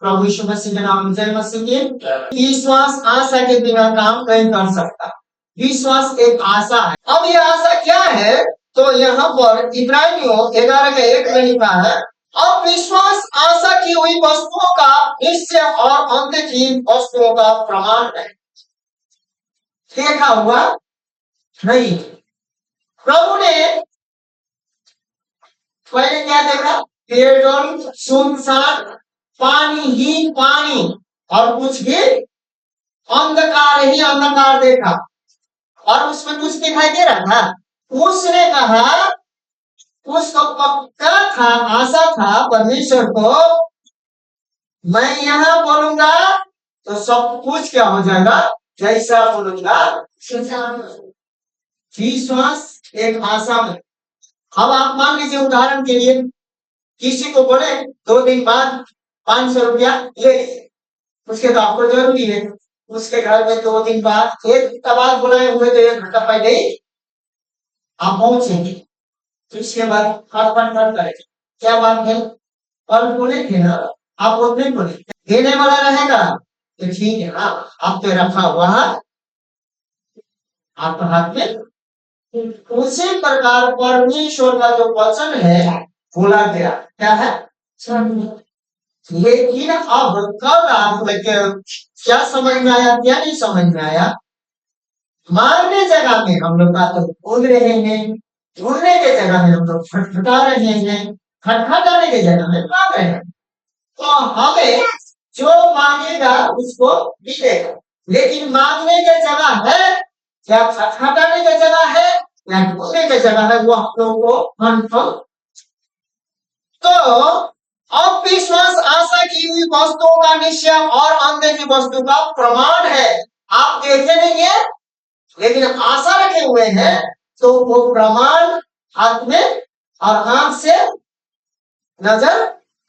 प्रभु यीशु मसीह के नाम में जय मसीह की। विश्वास आशा के बिना काम नहीं कर सकता। विश्वास एक आशा है। अब ये आशा क्या है? तो यहाँ पर इब्रानियों 11:1 में लिखा है, अब विश्वास आशा की हुई वस्तुओं का निश्चय और अंत की वस्तुओं का प्रमाण है। देखा हुआ नहीं। प्रभु ने पहले क्या देखा? पेड़, सुनसान, पानी ही पानी और कुछ भी अंधकार ही अंधकार देखा, और उसमें कुछ दिखाई दे रहा था। उसने कहा, उसको पक्का था, आशा था परमेश्वर को, मैं यहां बोलूंगा तो सब कुछ क्या हो जाएगा, जैसा बोलूंगा। विश्वास एक आशा में। अब आप मान लीजिए उदाहरण के लिए किसी को बोले 2 दिन बाद 500 रुपया ले लीजिए, उसके तो आपको जरूरी है। उसके घर में 2 दिन बाद एक तबाद बुलाए हुए तो 1 घंटा पहले ही आप पहुंचेंगे, तो इसके बाद हाथ बंद करेंगे। क्या बात है? और बोलेंगे ना, आप वो नहीं बोले, देने वाला रहेगा तो ठीक है ना, आप तो रखा हुआ है आपके हाथ में। उसी प्रकार परमेश्वर का जो वचन है बोला गया क्या है, लेकिन अब कल आप क्या समझ में आया, क्या नहीं समझ में आया? मारने जगह में हम लोग बात बोल रहे हैं, ढूंढने के जगह में हम लोग खटखटा रहे हैं, खटखटाने के जगह में मांग रहे हैं। तो हमें जो मांगेगा उसको मिलेगा, लेकिन मांगने की जगह है या खटखटाने की जगह है या ढूंढने की जगह है, वो हम लोग को कन्फर्म। तो अब विश्वास आशा की हुई वस्तुओं का निश्चय और अंधे की वस्तु का प्रमाण है। आप देखे नहीं है लेकिन आशा रखे हुए हैं, तो वो प्रमाण हाथ में और आंख से नजर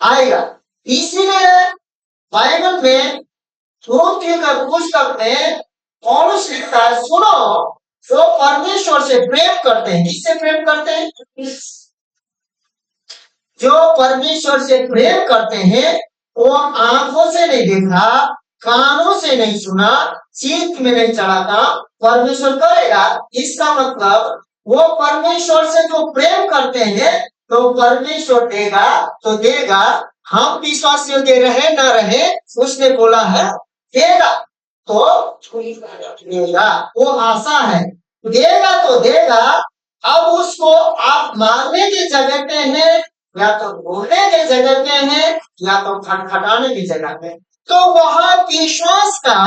आएगा। इसीलिए बाइबल में पुस्तक में पौलुस लिखता है, सुनो, जो परमेश्वर से प्रेम करते हैं। किससे प्रेम करते हैं? जो परमेश्वर से प्रेम करते हैं, वो आंखों से नहीं देखा, कानों से नहीं सुना, चित्त में नहीं चढ़ा था, परमेश्वर करेगा। इसका मतलब वो परमेश्वर से जो प्रेम करते हैं तो परमेश्वर देगा तो देगा। हम विश्वास योग्य रहे ना रहे, उसने बोला है देगा तो देगा, वो आशा है, देगा तो देगा। अब उसको आप मांगने की जगह पे हैं, या तो बोलने की जगह पे हैं, या तो खटखटाने की जगह पे। तो वह विश्वास का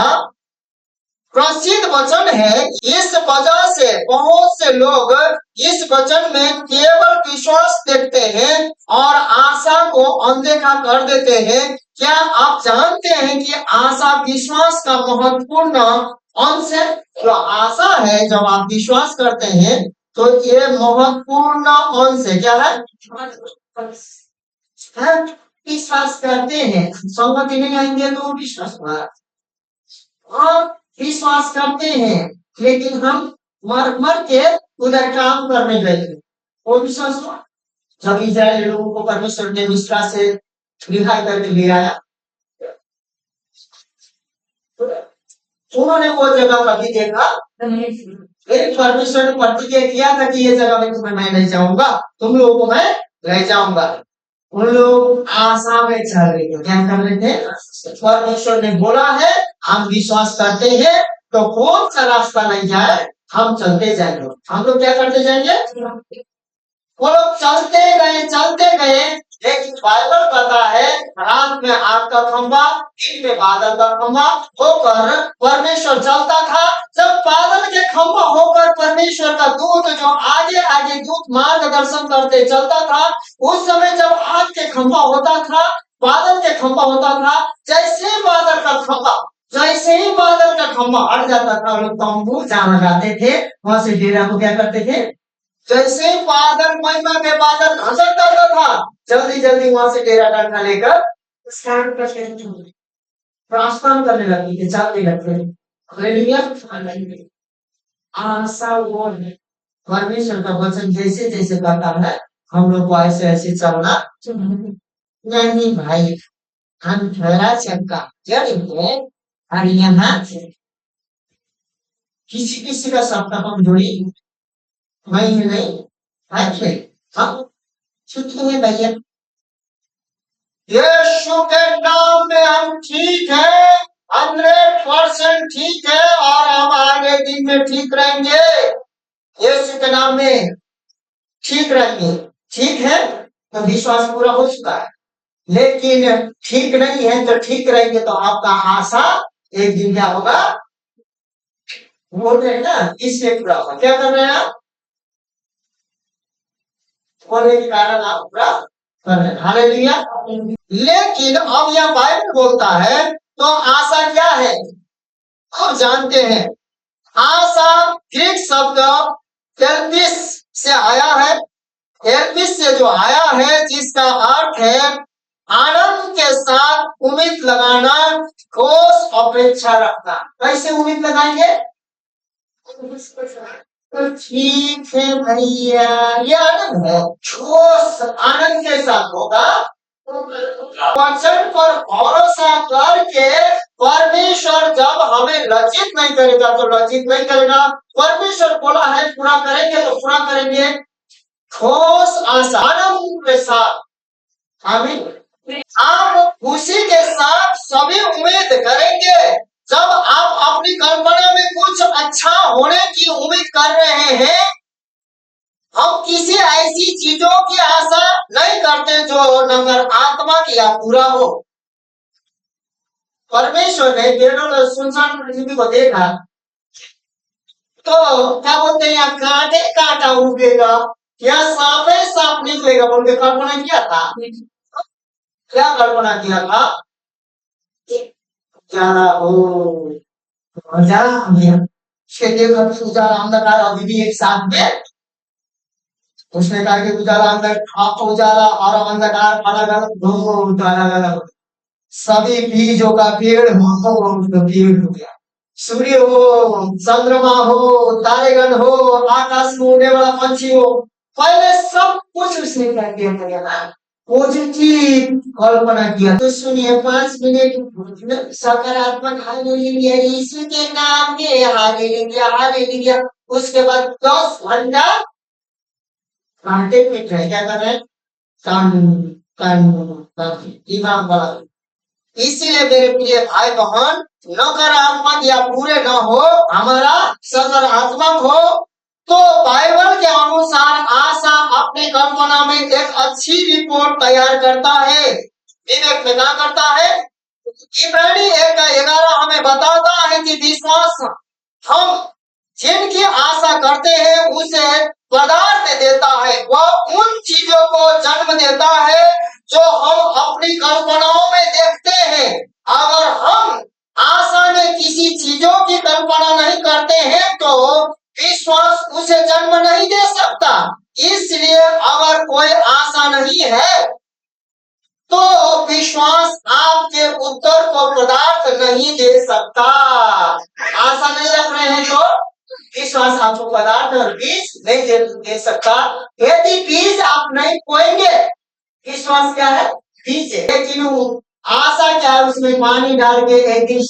प्रसिद्ध वचन है। इस वजह से बहुत से लोग इस वचन में केवल विश्वास देखते हैं और आशा को अनदेखा कर देते हैं। क्या आप जानते हैं कि आशा विश्वास का महत्वपूर्ण अंश है? जो आशा है, जब आप विश्वास करते हैं तो ये महत्वपूर्ण अंश है। क्या है? विश्वास करते हैं, सहमति नहीं आएंगे तो विश्वास विश्वास करते हैं, लेकिन हम मर मर के उधर काम करने गए थे। वो विश्वास हुआ जब इजराइल लोगों को परमेश्वर ने मिस्र से रिहाई करके ले आया, उन्होंने वो जगह कभी देखा? फिर परमेश्वर ने प्रतिज्ञा किया था कि ये जगह में तुम्हें मैं नहीं जाऊंगा, तुम लोगों को मैं ले जाऊंगा। उन लोग आशा में चल रहे थे, क्या कर रहे थे? परमेश्वर ने बोला है, हम विश्वास करते हैं तो कौन सा रास्ता नहीं जाए, हम चलते जाएंगे। हम लोग क्या करते जाएंगे? वो लोग चलते गए, लेकिन बाइबल कहता है रात में आग का खंभा, दिन में बादल का खंभा होकर परमेश्वर चलता था। जब बादल के खंभा होकर परमेश्वर का दूत जो आगे आगे दूत मार्गदर्शन करते चलता था, उस समय जब आग के खंभा होता था, बादल के खंभा होता था, जैसे ही बादल का खंभा हट जाता था, लोग तंबू जहाँ लगाते थे वहां से डेरा को क्या करते थे? जैसे बादल महिमा में बादल घसट करता था, जल्दी जल्दी वहां से डेरा डंडा लेकर प्रस्थान करने लगती थी, चलने लगते। आशा वो है, परमेश्वर का वचन जैसे जैसे कहता है हम लोग को ऐसे ऐसे चलना नहीं भाई। अंतराक्षर का जड़ है और यहाँ किसी किसी का सप्तम जोड़ी वही नहीं है। हाँ छुट्टी है भैया। यीशु के नाम में हम ठीक है, 100% ठीक है और हम आगे दिन में ठीक रहेंगे। यीशु के नाम में ठीक रहेंगे। ठीक है तो विश्वास पूरा हो चुका है, लेकिन ठीक नहीं है तो ठीक रहेंगे तो आपका आशा एक दिन क्या होगा, बोल रहे हैं ना, इसलिए पूरा होगा। क्या कर रहे हैं आप, होने के कारण आप पूरा कर रहे हैं। हालेलुया। लेकिन अब यह बाइबल बोलता है तो आशा क्या है, आप जानते हैं। आशा ग्रीक शब्द एल्पिस से आया है। एल्पिस से जो आया है जिसका अर्थ है आनंद के साथ उम्मीद लगाना, ठोस अपेक्षा रखना। कैसे उम्मीद लगाएंगे, तो ठीक है भैया, ये आनंद है, ठोस आनंद के साथ होगा। वचन पर भरोसा करके परमेश्वर जब हमें लज्जित नहीं करेगा तो लज्जित नहीं करेगा। परमेश्वर बोला है पूरा करेंगे तो पूरा करेंगे। ठोस आशा आनंद के साथ, आमीन। आप खुशी के साथ सभी उम्मीद करेंगे। जब आप अपनी कल्पना में कुछ अच्छा होने की उम्मीद कर रहे हैं, हम किसी ऐसी चीजों की आशा नहीं करते जो नकारात्मक या पूरा हो। परमेश्वर ने पेड़ों और सुनसान पृथ्वी को देखा तो क्या बोलते हैं, यहाँ कांटे कांटा उगेगा, यहाँ सांपे सांप निकलेगा बोल के कल्पना किया था। क्या कल्पना किया था, जाना हो जाना उजाला अंधकार अभी भी एक साथ में। उसने कहा कि उजाला उजाला और अंधकार अलग अलग दोनों अलग अलग, सभी बीजों का पेड़ हो पेड़ हो गया। सूर्य हो, चंद्रमा हो, तारेगण हो, आकाश में उड़ने वाला पंछी हो, पहले सब कुछ उसने कर दिया। पॉजिटिव कल्पना किया। तो सुनिए 5 मिनट सकारात्मक हालेलुया यीशु के नाम में हालेलुया हालेलुया। उसके बाद 10 घंटा कांटे पीट रहे, क्या कर रहे हैं, इमाम वाला। इसीलिए मेरे प्रिय भाई बहन, नकारात्मक या पूरे न हो, हमारा सकारात्मक हो। तो बाइबल के अनुसार आशा अपने कल्पना में एक अच्छी रिपोर्ट तैयार करता है। विवेक में क्या करता है, इब्रानी 1:11 हमें बताता है कि विश्वास हम जिनकी आशा करते हैं उसे पदार्थ देता है, वह उन चीजों को जन्म देता है जो हम अपनी कल्पनाओं में देखते हैं। अगर हम आशा में किसी चीजों की कल्पना नहीं करते हैं तो विश्वास उसे जन्म नहीं दे सकता। इसलिए अगर कोई आशा नहीं है तो विश्वास आपके उत्तर को पदार्थ नहीं दे सकता। आशा नहीं रख रहे हैं तो विश्वास आपको पदार्थ और बीज नहीं दे सकता। यदि बीज आप नहीं बोएंगे, विश्वास क्या है, बीज है। लेकिन आशा क्या है, उसमें पानी डाल के एक दिन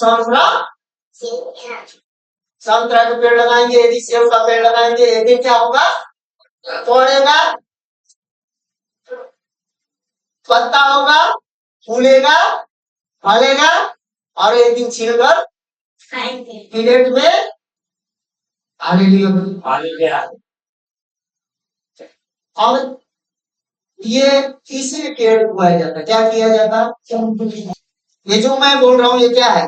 संतरा का पेड़ लगाएंगे, यदि सेब का पेड़ लगाएंगे, एक दिन क्या होगा, तोड़ेगा, पत्ता होगा, फूलेगा, फलेगा और एक दिन छिलकर प्लेट में और ये तीसरे पेड़ उगाया जाता है। क्या किया जाता है, ये जो मैं बोल रहा हूँ ये क्या है,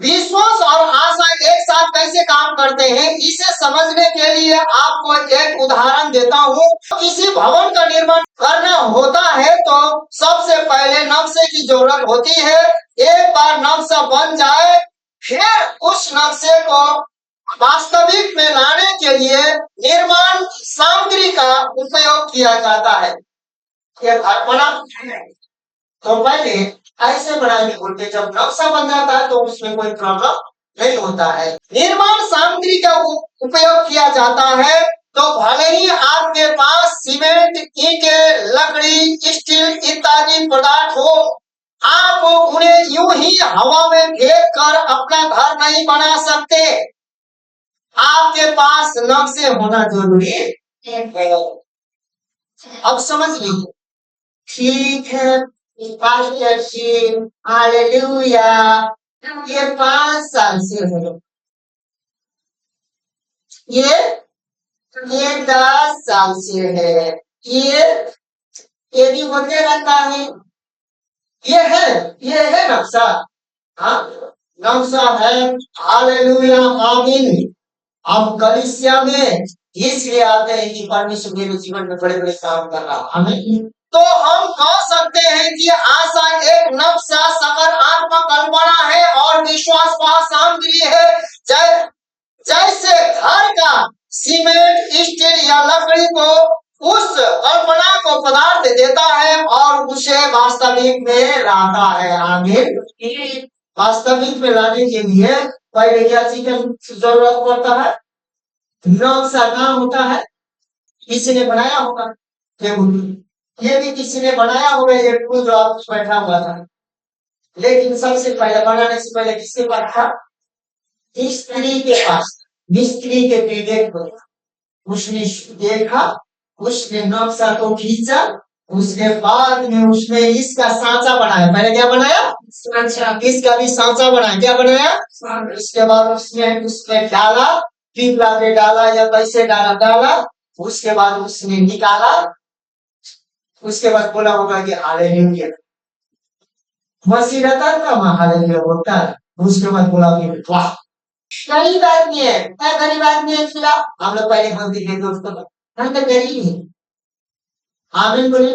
विश्वास और आशा एक साथ कैसे काम करते हैं, इसे समझने के लिए आपको एक उदाहरण देता हूँ। किसी भवन का निर्माण करना होता है तो सबसे पहले नक्शे की जरूरत होती है। एक बार नक्शा बन जाए फिर उस नक्शे को वास्तविक में लाने के लिए निर्माण सामग्री का उपयोग किया जाता है। यह घर बना तो पहले ऐसे बनाने बोलते, जब नक्शा बन जाता है तो उसमें कोई प्रॉब्लम नहीं होता है। निर्माण सामग्री का उपयोग किया जाता है तो भले ही आपके पास सीमेंट, ईंटें, लकड़ी, स्टील इत्यादि पदार्थ हो, आप उन्हें यूं ही हवा में फेंक कर अपना घर नहीं बना सकते। आपके पास नक्शे होना जरूरी है। अब समझ लीजिए, ठीक है पास्टर जी, हालेलुया, ये 5 साल से है, ये 10 साल से है, ये भी होते रहता है। ये है नक्शा। हाँ, नक्शा है। हालेलुया, आमीन। अब कलीसिया में इसलिए आते हैं कि परमेश्वर मेरे जीवन में बड़े बड़े काम कर रहा है। आमीन। तो हम कह सकते हैं कि आशा एक नक्शा सकारात्मक कल्पना है और विश्वास वह सामग्री है जैसे घर का सीमेंट, स्टील या लकड़ी को उस कल्पना को पदार्थ देता है और उसे वास्तविक में लाता है। आमीन। वास्तविक में लाने के लिए पहले क्या चीज की जरूरत पड़ता है? नक्शा कहाँ होता है? किसी ने बनाया होगा, ये भी किसी ने बनाया होगा, ये टूल जो आप बैठा हुआ था। लेकिन सबसे पहले बनाने से पहले किसके पास था? मिस्त्री के पास। मिस्त्री के प्रोजेक्ट को उसने देखा, उसने नक्शा को खींचा, उसके बाद में उसने इसका सांचा बनाया। पहले क्या बनाया? इसका भी सांचा बनाया। क्या बनाया? उसके बाद उसमें डाला, पिघला के डाला या कैसे डाला, उसके बाद उसने निकाला, उसके बाद बोला होगा कि हालेलुया। मसीह का हालेलुया होता है। उसके बाद बोला कि वाह, गरीब आदमी है। क्या गरीब आदमी है? खिला हम लोग पहले बोलते थे दोस्तों, हम तो गरीब है। आमीन बोले।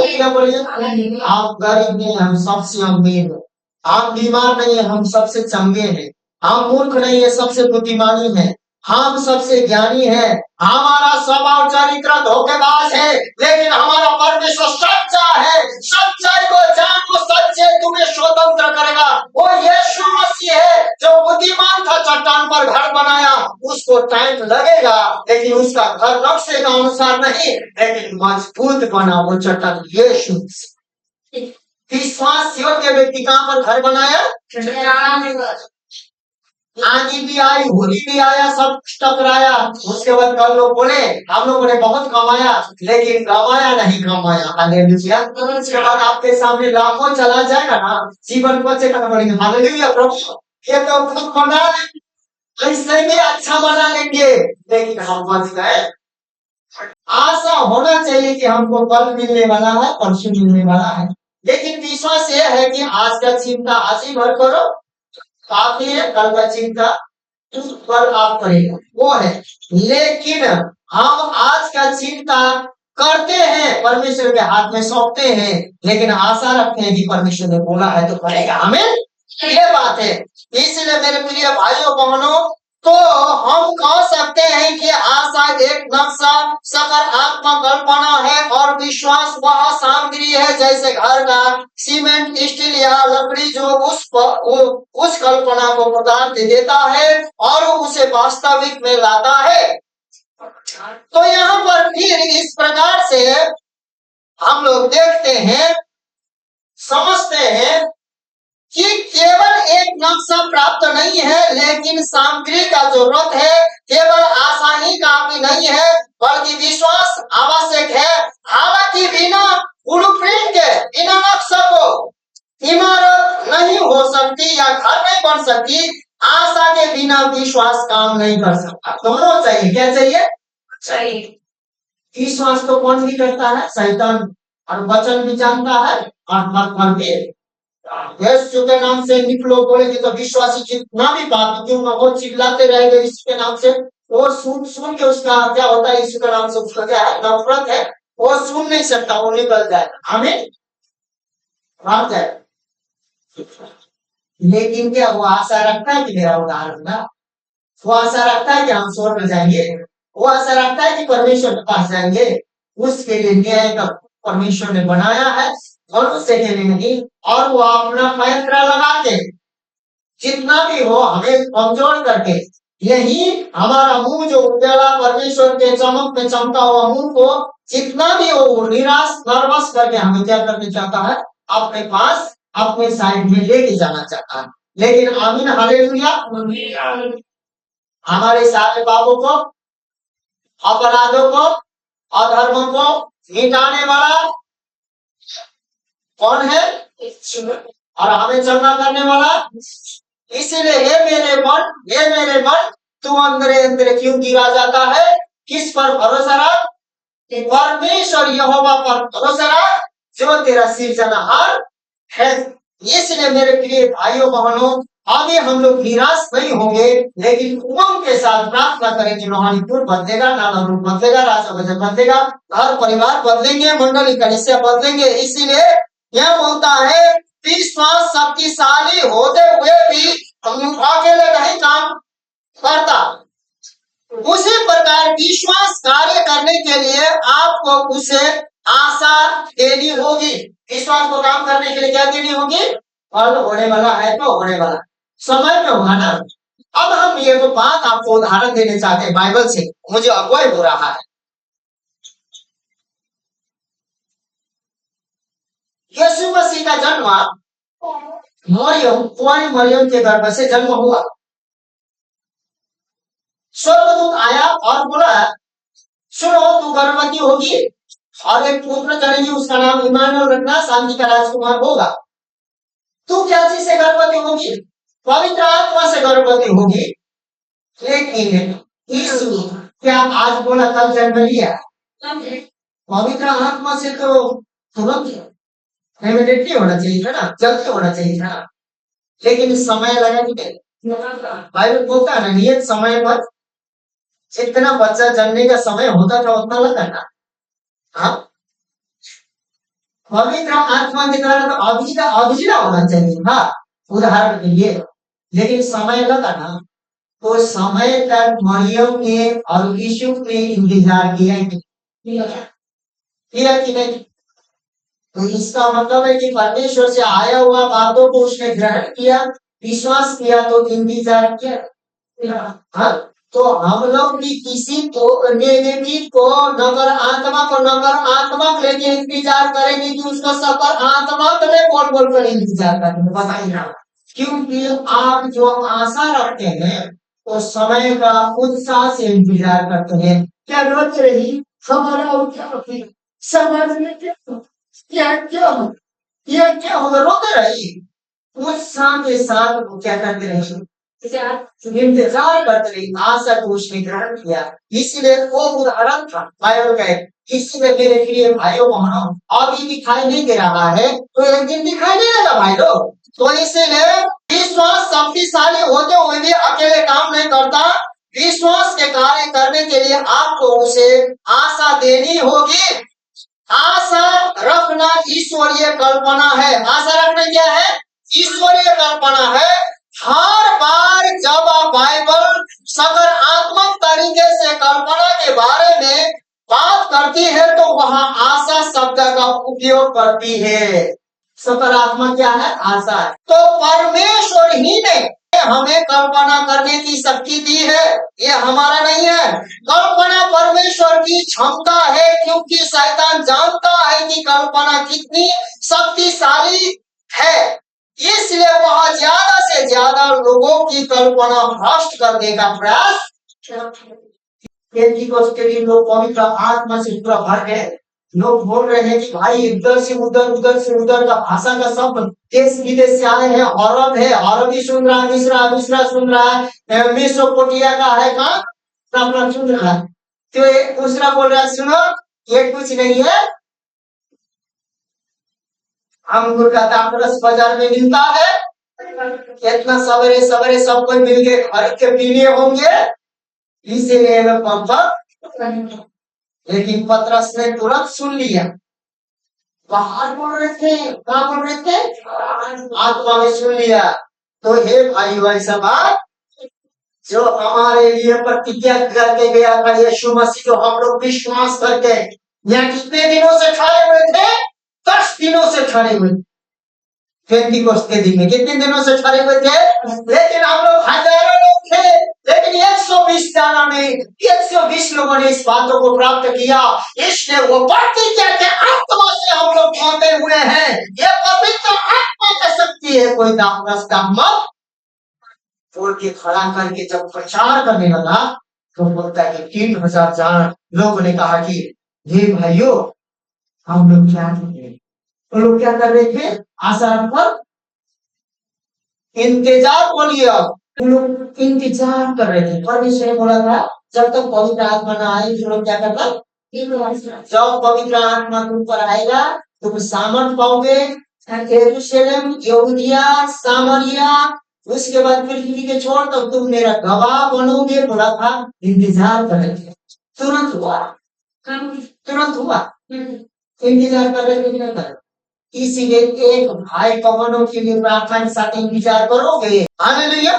क्या बोले? आप गरीब नहीं, हम सबसे अमीर है। आप बीमार नहीं है, हम सबसे चंगे हैं। हम मूर्ख नहीं है, सबसे बुद्धिमानी है। हम सबसे ज्ञानी है। हमारा स्वभाव चरित्र धोखेबाज है, लेकिन हमारा परमेश्वर सच्चा है। सच्चाई को जानो, सच्चे तुम्हें स्वतंत्र करेगा। वो यीशु मसीह है जो बुद्धिमान था, चट्टान पर घर बनाया। उसको टाइम लगेगा, लेकिन उसका घर नक्शे का अनुसार नहीं, लेकिन मजबूत बना वो चट्टान यीशु। विश्वास योग्य व्यक्ति कहां पर घर बनाया? आंधी भी आई, होली भी आया, सब टकराया। उसके बाद कल लोग बोले हम लोगों ने बहुत कमाया, लेकिन कमाया नहीं कमाया। हालेलुया। उसके बाद आपके सामने लाखों चला जाएगा ना, जीवन को चेक करना पड़ेगा। हालेलुया प्रभु, ये तो खुद बना लेंगे, ऐसे में अच्छा बना लेंगे, लेकिन हम बच गए। आशा होना चाहिए कि हमको कल मिलने वाला है, परसों मिलने वाला है, लेकिन विश्वास ये है कि आज का चिंता आज ही भर करो, काफी है, कल का चिंता पर आप करेगा वो है। लेकिन हम आज का चिंता करते हैं, परमेश्वर के हाथ में सौंपते हैं, लेकिन आशा रखते हैं कि परमेश्वर ने बोला है तो करेगा। हमें ये बात है। इसलिए मेरे प्रिय भाइयों बहनों, तो हम कह सकते हैं कि आशा एक नक्शा सकारात्मक कल्पना है और विश्वास वह सामग्री है जैसे घर का सीमेंट, स्टील या लकड़ी जो उस कल्पना को पदार्थ देता है और उसे वास्तविक में लाता है। तो यहाँ पर फिर इस प्रकार से हम लोग देखते हैं, समझते हैं कि केवल एक नक्शा प्राप्त नहीं है, लेकिन सामग्री का जरूरत है। केवल आशा ही काफी नहीं है, बल्कि विश्वास आवश्यक है। हालांकि बिना ब्लूप्रिंट के, बिना नक्शा को इमारत नहीं हो सकती या घर नहीं बन सकती। आशा के बिना विश्वास काम नहीं कर सकता। दोनों चाहिए। क्या चाहिए? विश्वास तो कौन भी करता है? शैतान। और वचन भी जानता है और भी यीशु के नाम से निकलो बोलेगी तो विश्वासी जितना भी पापी क्यों ना वो चिल्लाते रहेंगे यीशु के नाम से, वो सुन के उसका क्या होता है? यीशु के नाम से उसका क्या है? नफरत है, वो सुन नहीं सकता, वो निकल जाए। हमें बात है। लेकिन क्या वो आशा रखता है कि मेरा उदाहरण ना, वो आशा रखता है कि हम स्वर्ग में जाएंगे, वो आशा रखता है कि परमेश्वर के पास जाएंगे। उसके लिए न्याय का परमेश्वर ने बनाया है, मनुष्य के लिए नहीं। और वो अपना फैसला लगा के जितना भी हो हमें कमजोर करके, यही हमारा मुंह जो उजाला परमेश्वर के चमक में चमका हुआ मुंह को जितना भी हो निराश नर्वस करके हमें क्या करना चाहता है? अपने पास अपने साइड में लेके जाना चाहता है। लेकिन आमीन हालेलुया। हमारे सारे पापों को, अपराधों को, अधर्मों को मिटाने वाला कौन है? और हमें चलना करने वाला। इसीलिए हे मेरे मन, तू अंदर अंदर क्यों गिरा जाता है? किस पर भरोसा रख? परमेश्वर यहोवा पर भरोसा रख, जो तेरा सृजनहार है। इसलिए मेरे प्रिय भाइयों बहनों, अभी हम लोग निराश नहीं होंगे, लेकिन उमंग के साथ प्रार्थना करें कि रोहानीपुर बदलेगा, नाना रूप बदलेगा, राजा वजन बदलेगा, घर परिवार बदलेंगे, मंडली कलिसिया बदलेंगे। इसीलिए यह बोलता है, विश्वास शक्तिशाली होते हुए भी अकेले नहीं काम करता। उसी प्रकार विश्वास कार्य करने के लिए आपको उसे आशा देनी होगी। विश्वास को काम करने के लिए क्या देनी होगी? फल होने वाला है तो होने वाला, समय में होगा ना। अब हम ये तो बात आपको उदाहरण देने चाहते हैं बाइबल से, मुझे अगुवाई हो रहा है। यीशु मसीह का जन्म कुंवारी मरियम के गर्भ से जन्म हुआ। स्वर्गदूत आया और बोला, सुनो, तू गर्भवती होगी और एक पुत्र जनेगी, उसका नाम इमानुएल रखना, शांति का राजकुमार होगा। तू क्या चीज से गर्भवती होगी? पवित्र आत्मा से गर्भवती होगी। लेकिन यीशु क्या आज बोला कल जन्म लिया? पवित्र आत्मा से तो तुरंत इमीडिएटली होना चाहिए था ना, जल्द होना चाहिए था ना, लेकिन समय लगा कि बाइबल बोलता है ना, नियत समय पर जितना बच्चा जन्मने का समय होता था उतना लगा ना। हाँ, पवित्र आत्मा के द्वारा तो अभिजिला होना चाहिए था उदाहरण के लिए, लेकिन समय लगा ना। तो समय तक मरियम ने और यीशु ने इंतजार किया कि नहीं? तो इसका मतलब है कि परमेश्वर से आया हुआ बातों को उसने ग्रहण किया, विश्वास किया, तो इंतजार किया। हाँ, तो हम लोग भी किसी को नेगेटिव को, नकारात्मक लेके इंतजार करेंगे कि उसको सकारात्मक में बोल कर इंतजार करेंगे, बताइए ना। क्योंकि आप जो आशा रखते हैं तो समय का उत्साह से इंतजार करते हैं। क्या रोज रही हमारा समाज में क्या होगा? रोते रही, उत्साह के साथ वो क्या करते रही? इंतजार करते रही, आशा को उसने ग्रहण किया। इसीलिए वो उदाहरण था बाइबल का। इसीलिए मेरे प्रिय भाइयों बहनों, अभी दिखाई नहीं दे रहा है तो एक दिन दिखाई नहीं देगा भाई लोग। तो इसीलिए विश्वास शक्तिशाली होते हुए भी अकेले काम नहीं करता। विश्वास के कार्य करने के लिए आपको उसे आशा देनी होगी। आशा रखना ईश्वरीय कल्पना है। आशा रखना क्या है? ईश्वरीय कल्पना है। हर बार जब आप बाइबल सकारात्मक तरीके से कल्पना के बारे में बात करती है तो वहां आशा शब्द का उपयोग करती है। सकारात्मक क्या है? आशा है। तो परमेश्वर ही ने हमें कल्पना करने की शक्ति दी है, ये हमारा नहीं है। कल्पना परमेश्वर की क्षमता है, क्योंकि शैतान जानता है कि कल्पना कितनी शक्तिशाली है। इसलिए वह ज्यादा से ज्यादा लोगों की कल्पना भ्रष्ट करने का प्रयास। लोग पवित्र आत्मा से पूरा भर गए। लोग बोल रहे हैं कि भाई इधर से उधर का भाषा का शब्द देश विदेश से आए हैं। औरत है, अरबी सुन रहा है, मिश्रा सुन रहा है, मेसोपोटामिया का है, कहाँ सुन रहा है। तो एक दूसरा बोल रहा है, सुनो ये कुछ नहीं है, अंगूर का दाखरस बाजार में मिलता है, इतना सवेरे सवेरे सब कोई मिलके खरीद के पीने होंगे, इसीलिए लेकिन पतरस ने तुरंत सुन लिया। बाहर बोल रहे थे, कहाँ बोल रहे थे? आत्मा में सुन लिया। तो हे भाई वैसा बात जो हमारे लिए प्रतिज्ञा करके गया था यीशु मसीह, जो हम लोग विश्वास करके यहाँ कितने दिनों से खड़े हुए थे? 10 दिनों से खड़े हुए। पेंटिकोस्ट के दिन में कितने दिनों से खड़े हुए थे? लेकिन हम लोग हजारों लोग थे, लेकिन लेकिन 120 जाना नहीं, 120 लोगों ने इस बातों को प्राप्त किया, इसलिए वो बढ़ती कहते आत्मा से हम लोग बांधे हुए हैं। ये पवित्र आत्मा की शक्ति है, कोई रास्ता मत छोड़ के खड़ा करके जब प्रचार करने लगा तो बोलता है कि 3000 जान लोगों ने कहा कि हे भाइयों, हम लोग क्या कर रहे हैं? तो लोग क्या कर रहे थे? आशा पर इंतजार बोलिए, अब तुम लोग इंतजार कर रहे थे। परमेश्वर ने बोला था जब तक पवित्र आत्मा ना आए तुम लोग क्या करना? जब पवित्र आत्मा तुम पर आएगा तुम सामर्थ पाओगे, यरूशलेम, यहूदिया, सामरिया, उसके बाद पृथ्वी के छोर तक तुम मेरा गवाह बनोगे। बोला था, इंतजार कर रहे थे, तुरंत हुआ, तुरंत हुआ। इंतजार कर रहे थे कि नहीं कर रहे? इसीलिए एक भाई कवनों के लिए प्रार्थना के साथ इंतजार करोगे। हालेलुया।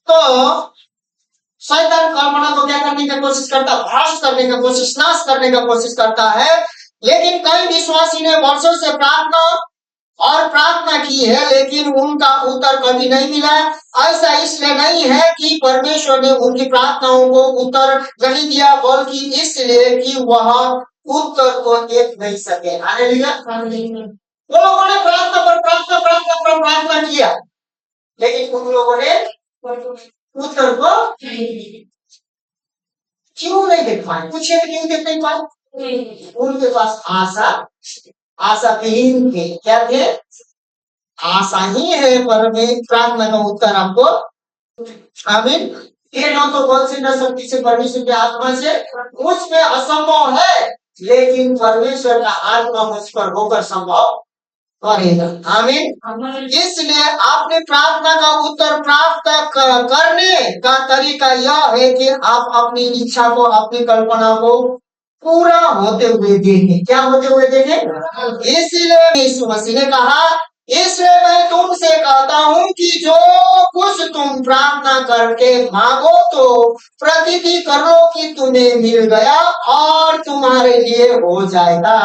तो शैतान कल्पना को क्या करने की कोशिश करता है? भ्रष्ट करने का कोशिश, नाश करने का कोशिश करता है। लेकिन कई विश्वासी ने वर्षों से प्रार्थना की है, लेकिन उनका उत्तर कभी नहीं मिला। ऐसा इसलिए नहीं है कि परमेश्वर ने उनकी प्रार्थनाओं को उत्तर नहीं दिया, बल्कि इसलिए कि वह उत्तर को देख नहीं सके। हालेलुया। वो लोगों ने प्रार्थना किया, लेकिन उन लोगों ने उत्तर को क्यों नहीं देख पाए? कुछ क्यों देख नहीं पाए? उनके पास आशाहीन थे। क्या थे? आशा ही है, पर प्रार्थना का उत्तर आपको। आमीन। ये न तो बल से न शक्ति से, परमेश्वर की आत्मा से, मुझ में असंभव है, लेकिन परमेश्वर का आत्मा मुझ पर होकर संभव करेगा। आमीन। इसलिए आपने प्रार्थना का उत्तर प्राप्त करने का तरीका यह है कि आप अपनी इच्छा को, अपनी कल्पना को पूरा होते हुए देखें। क्या होते हुए देखें? इसलिए यीशु मसीह ने कहा, इसलिए मैं तुमसे कहता हूं कि जो कुछ तुम प्रार्थना करके मांगो तो प्रतीति करो कि तुम्हें मिल गया और तुम्हारे लिए हो जाएगा।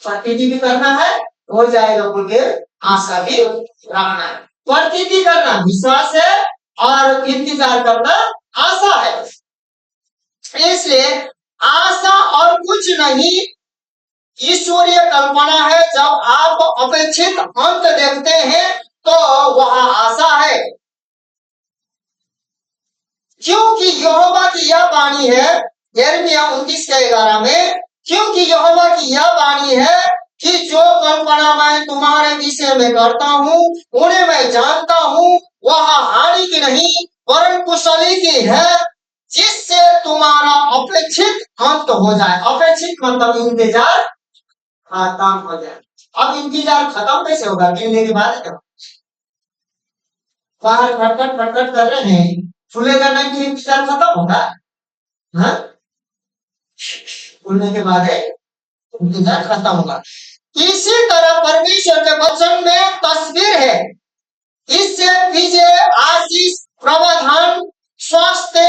प्रतीति भी करना है, हो जाएगा बोल के आशा भी रखना है। प्रतीति करना विश्वास है और इंतजार करना आशा है। इसलिए आशा और कुछ नहीं, ईश्वरीय कल्पना है। जब आप अपेक्षित अंत देखते हैं तो वह आशा है, क्योंकि यहोवा की यह वाणी है, यिर्मयाह 29:11 में, क्योंकि यहोवा की यह वाणी है कि जो कल्पना मैं तुम्हारे विषय में करता हूँ उन्हें मैं जानता हूँ, वह हानि की नहीं वरन कुशली की है, जिससे तुम्हारा अपेक्षित अंत हो जाए। अपेक्षित मतलब इंतजार खत्म हो जाए। अब इंतजार खत्म कैसे होगा? मिलने के बाद क्या? बाहर खटखट कर रहे हैं, खुलेगा नहीं तो इंतजार खत्म होगा। हाँ, खुलने के बाद इंतजार खत्म होगा। इसी तरह परमेश्वर के वचन में तस्वीर है, इससे विजय, आशीष, प्रावधान, स्वास्थ्य,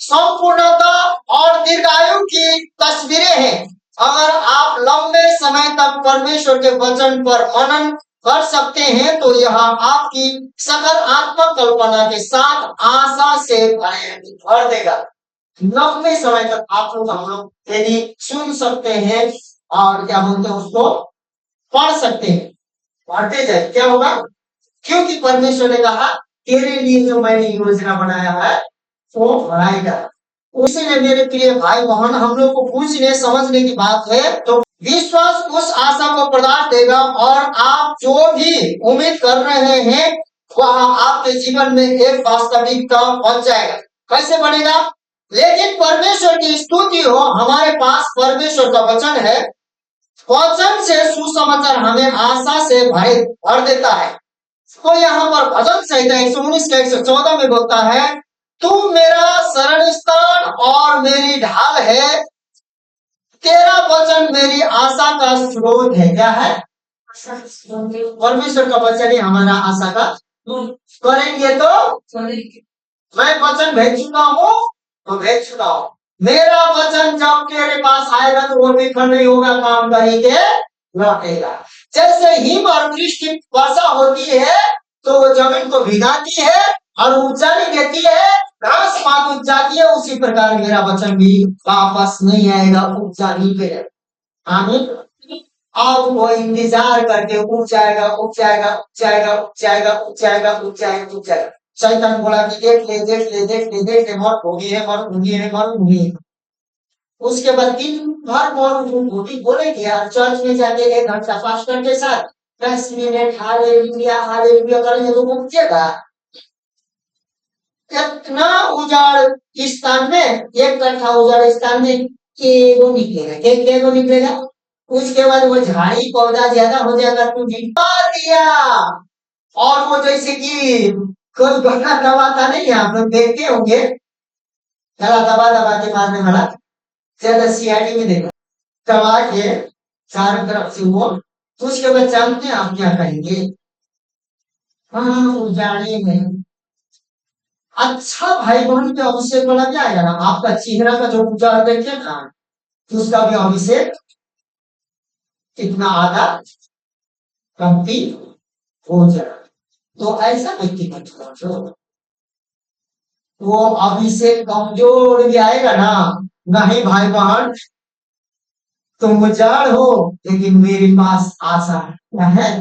संपूर्णता और दीर्घायु की तस्वीरें हैं। अगर आप लंबे समय तक परमेश्वर के वचन पर मनन कर सकते हैं तो यह आपकी सकारात्मक कल्पना के साथ आशा से भर देगा। लंबे समय तक आप लोग, हम लोग यदि सुन सकते हैं और क्या बोलते हैं उसको पढ़ सकते हैं, पढ़ते जाए, क्या होगा? क्योंकि परमेश्वर ने कहा तेरे लिए जो मैंने योजना बनाया है वो बनाएगा। इसीलिए मेरे प्रिय भाई बहन, हम लोग को पूछने समझने की बात है तो विश्वास उस आशा को प्रदान देगा और आप जो भी उम्मीद कर रहे हैं वह आपके जीवन में एक वास्तविकता बन जाएगा। कैसे बनेगा? लेकिन परमेश्वर की स्तुति हो, हमारे पास परमेश्वर का वचन है। वचन से सुसमाचार हमें आशा से भर देता है। तो यहाँ पर भजन संहिता 119:114 में बोलता है, तू मेरा शरण स्थान और मेरी ढाल है, तेरा वचन मेरी आशा का स्रोत है। क्या है? परमेश्वर का वचन ही हमारा आशा का। करेंगे तो मैं वचन भेज चुका हूँ तो भेज चुका हूँ, मेरा वचन जब तेरे पास आएगा तो वो विफल नहीं होगा, काम करके लौटेगा। जैसे हिम और वृष्टि वर्षा होती है तो वो जमीन को भिगाती है और ऊंचा नहीं देती है, घास पात उग जाती है, उसी प्रकार मेरा वचन भी वापस नहीं आएगा, ऊंचा नहीं करेगा। आमीन। अब वो इंतजार करके उग जाएगा, उग जाएगा, उग जाएगा, उग जाएगा, उग जाएगा, उग जाएगा, उग जाएगा। शैतान बोला कि देख ले, देख ले, देख ले, देख ले, मौत होगी है, मौत होगी है, मौत होगी है। उसके बाद दिन भर मौत होगी बोलेगी यार, चर्च में जाके 1 घंटा पास्टर के साथ 10 मिनट हालेलुया हालेलुया करेंगे तो उगेगा। इतना उजाड़ स्थान में, 1 कट्ठा उजाड़ स्थान में केवो निकलेगा, केवो निकलेगा। उसके बाद वो झाड़ी पौधा ज्यादा हो जाएगा तो गिरा दिया। और वो जैसे कि कोई गड्ढा दबाता नहीं, आप लोग देखते होंगे, गला दबा दबा के मारने वाला, ज्यादा सीआईडी में देखो, दबा के चारों तरफ से वो, तो उसके बाद जानते हैं आप क्या कहेंगे? हाँ उजाड़े में अच्छा भाई बहन के अभिषेक वाला क्या आएगा ना, आपका चेहरा का जो उजाड़ देखिए ना, तो उसका भी अभिषेक कितना आधा कमती हो जाए। तो ऐसा व्यक्ति मत करो, वो अभिषेक कमजोर भी आएगा ना, नहीं भाई बहन तुम उजाड़ हो लेकिन मेरे पास आशा है,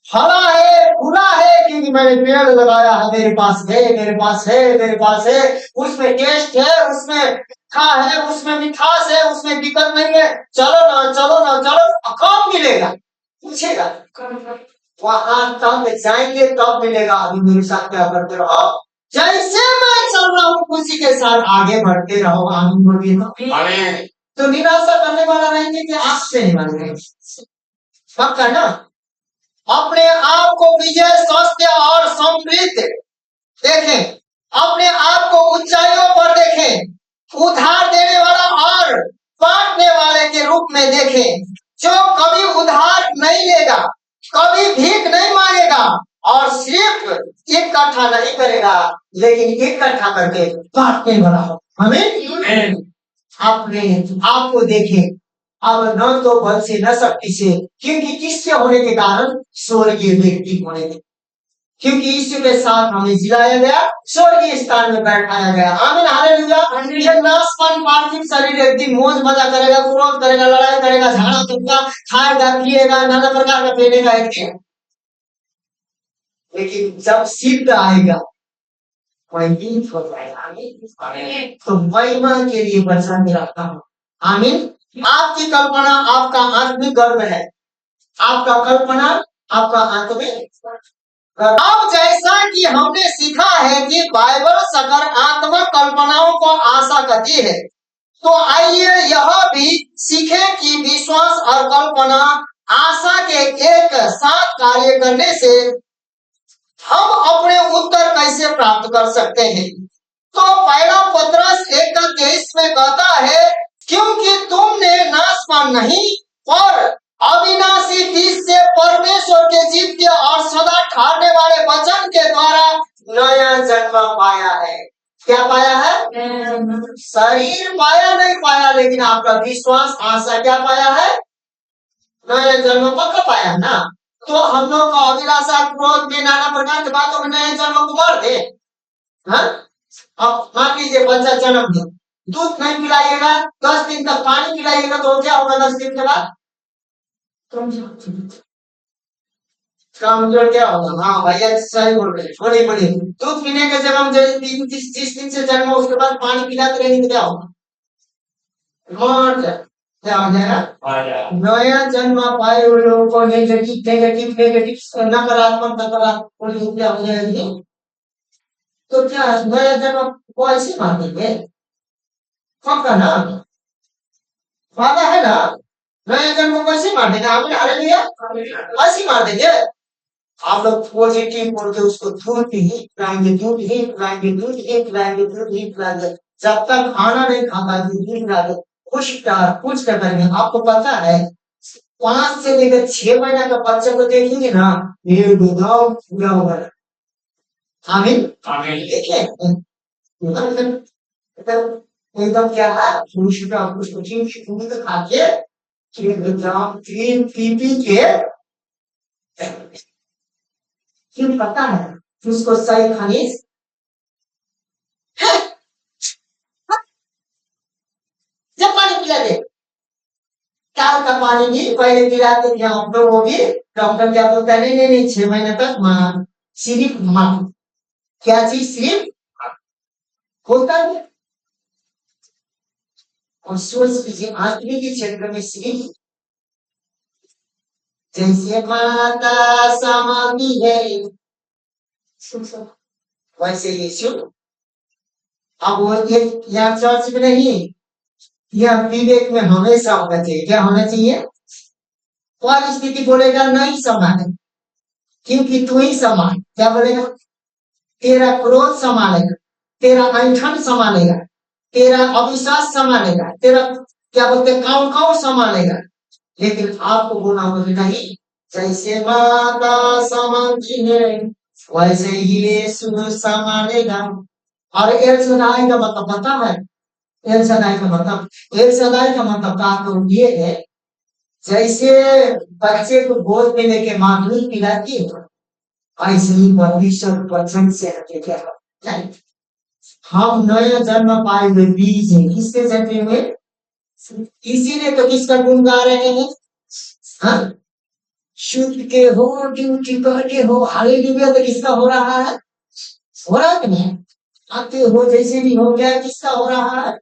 फला है फूला है, क्योंकि मैंने पेड़ लगाया है, मेरे पास है, मेरे पास है, मेरे पास है, उसमें टेस्ट है, उसमें मीठा है, उसमें मिठास है, उसमें दिक्कत नहीं है, चलो ना चलो ना चलो, कब मिलेगा पूछेगा, वहां तब जाएंगे तब मिलेगा। अभी मेरे साथ क्या करते रहो, जैसे मैं चल रहा हूँ उसी के साथ आगे बढ़ते रहो। आमीन बोलिए। तो निराशा करने वाला रहेंगे कि आपसे नहीं मानेंगे, पक्का ना। अपने आप को विजय स्वास्थ्य और समृद्ध देखें, अपने आप को ऊंचाइयों पर देखें, उधार देने वाला और बांटने वाले के रूप में देखें, जो कभी उधार नहीं लेगा, कभी भीख नहीं मांगेगा, और सिर्फ 1 कट्ठा नहीं करेगा लेकिन 1 कट्ठा करके बांटने वाला हो। हमें अपने आप को देखें, अब न तो बल से न शक्ति से, क्योंकि किससे होने के कारण, स्वर्गीय व्यक्ति होने के, क्योंकि यीशु के साथ हमें जिलाया गया, स्वर्गीय स्थान में बैठाया गया। आमीन हालेलुया। ये नाशवान पार्थिव शरीर एक दिन मौज मजा करेगा, क्रोध करेगा, लड़ाई करेगा, झाड़ा फूका खाएगा, पिएगा, नाना प्रकार का पहनेगा एक दिन, लेकिन जब सिद्ध आएगा वही हो जाएगा। तो महिमा के लिए वचन रखता हूँ। आमीन। आपकी कल्पना आपका आत्मिक गर्व है, आपका कल्पना आपका आत्मिक। अब जैसा कि हमने सीखा है कि बाइबल सकारात्मक कल्पनाओं को आशा करती है, तो आइए यह भी सीखें कि विश्वास और कल्पना आशा के एक साथ कार्य करने से हम अपने उत्तर कैसे प्राप्त कर सकते हैं। तो पहला पत्रस 1:23 में कहता है, क्योंकि तुमने नाशवान नहीं और अविनाशी बीज से परमेश्वर के जीवित और सदा ठहरने वाले वचन के द्वारा नया जन्म पाया है। क्या पाया है? शरीर पाया नहीं पाया, लेकिन आपका विश्वास आशा क्या पाया है? नया जन्म पक्का पाया ना। तो हम लोग का अभिलाषा क्रोध में नाना प्रकार की बातों में नए जन्म को मार दे। हाँ, अब मान लीजिए बच्चा जन्म दिया, दूध नहीं पिलाइएगा, 10 दिन तक पानी पिलाइएगा, तो क्या होगा 10 दिन के बाद? कमजोर क्या होगा? हाँ भैया सही बोल रहे, बड़े बड़े दूध पीने के जब हम जिस दिन से जन्म हो उसके बाद पानी पिलाते रहेंगे तो क्या होगा? क्या हो जाएगा? नया जन्म पाए हुए लोगों को नेगेटिव नेगेटिव नेगेटिव नकारात्मक नकारात्मक क्या हो जाएगी? तो क्या नया जन्म को ऐसे मान देंगे? पक्का ना, वादा है ना, नया जन्म को ऐसे मार देंगे। आपने हालेलुया ऐसे मार देंगे। आप लोग पॉजिटिव बोल के उसको दूध ही पिलाएंगे, दूध ही पिलाएंगे, दूध ही पिलाएंगे, दूध ही पिलाएंगे, जब तक खाना नहीं खाता दूध ही पिलाएंगे, कुछ करेंगे। आपको पता है 5 से लेकर 6 महीना का बच्चे को देखेंगे ना, ये दुधाव पूरा होगा। आमीन। देखिए एकदम क्या है, उसको खा के क्रीम पी के, क्यों पता है उसको सही खनिज जब पानी पिला दे, कार का पानी भी पहले पिलाते थे हम तो, वो भी डॉक्टर क्या बोलता है, नहीं नहीं नहीं 6 महीने तक सिर्फ मत, क्या चीज सिर्फ होता है। और सोच लीजिए आदमी के क्षेत्र में सिर्फ, जैसे माता समाधि है वैसे यीशु, अब वो ये यहाँ चर्च में नहीं, यह विवेक में हमेशा होना चाहिए। क्या होना चाहिए? परिस्थिति बोलेगा नहीं संभाले, क्योंकि तू ही संभाल। क्या बोलेगा? तेरा क्रोध संभालेगा, तेरा ऐंठन संभालेगा, तेरा अविश्वास संभालेगा, तेरा क्या बोलते काउ काउ संभालेगा। लेकिन आपको बोलना होगा नहीं, जैसे माता संभालती है वैसे यीशु संभालेगा। और एल शदाई का मतलब पता है? एल शदाई का मतलब, एल शदाई का मतलब का तो ये है, जैसे बच्चे को गोद में लेके मां दूध पिलाती है, ऐसे ही परमेश्वर वचन से हटे क्या है? हम नया जन्म पाए हुए बीज हैं, किसके जन्मे हुए? इसीलिए तो किसका गुण गा रहे हैं? हाँ, शुद्ध के हो, ड्यूटी करके हो, हालेलुया। तो किसका हो रहा है? हो रहा है कि नहीं? आते हो जैसे भी हो गया, किसका हो रहा है?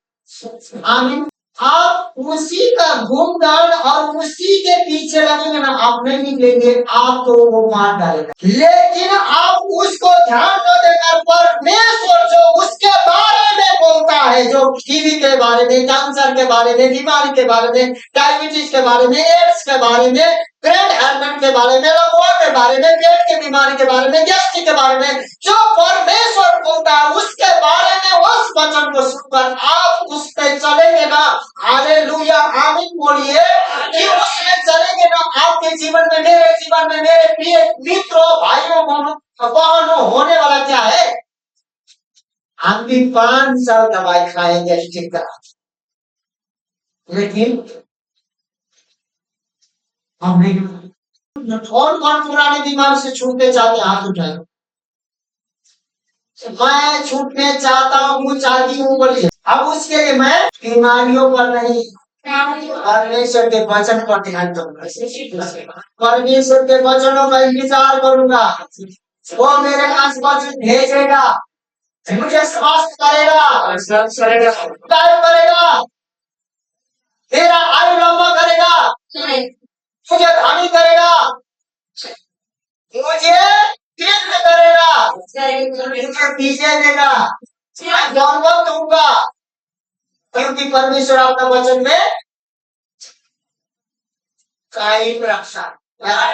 आमीन। आप उसी का गुणगान और उसी के पीछे लगेंगे ना, आप नहीं निकलेंगे, आप तो वो मार डालेगा। लेकिन आप उसको ध्यान न देकर परमेश्वर जो उसके बारे में बोलता है, जो टीबी के बारे में, कैंसर के बारे में, बीमारी के बारे में, डायबिटीज के बारे में, एड्स के बारे में, ब्रेन एलमेंट के बारे में, लकवा के बारे में, पेट की बीमारी के बारे में, गैस्ट्रिक के बारे में, जो परमेश्वर बोलता है उसके बारे में उस वचन को सुनकर आप उस पर चलेंगे ना, हालेलुया, आमीन बोलिए। कि उसमें चलेंगे ना, आपके जीवन में, मेरे जीवन में, मेरे प्रिय मित्रों, भाइयों बहनों, होने वाला क्या है? हम भी 5 साल दवाई खाएंगे ठीक का, लेकिन हम नहीं। कौन कौन पुराने बीमारी से छूटने चाहते हैं? हाथ उठाए। मैं छूटने चाहता हूँ, चाहती हूँ, बोलिए। अब उसके लिए मैं बीमारियों पर नहीं, परमेश्वर के वचन पर ध्यान दूंगा, परमेश्वर के वचनों का इंतजार करूंगा। वो मेरे पास वचन भेजेगा, मुझे स्वास्थ्य करेगा, तेरा आयु लंबा करेगा, मुझे धनी करेगा, मुझे तीर्थ करेगा, मुझे विजय देगा, मैं गौरव दूंगा, क्योंकि परमेश्वर आपका वचन में कायम रखता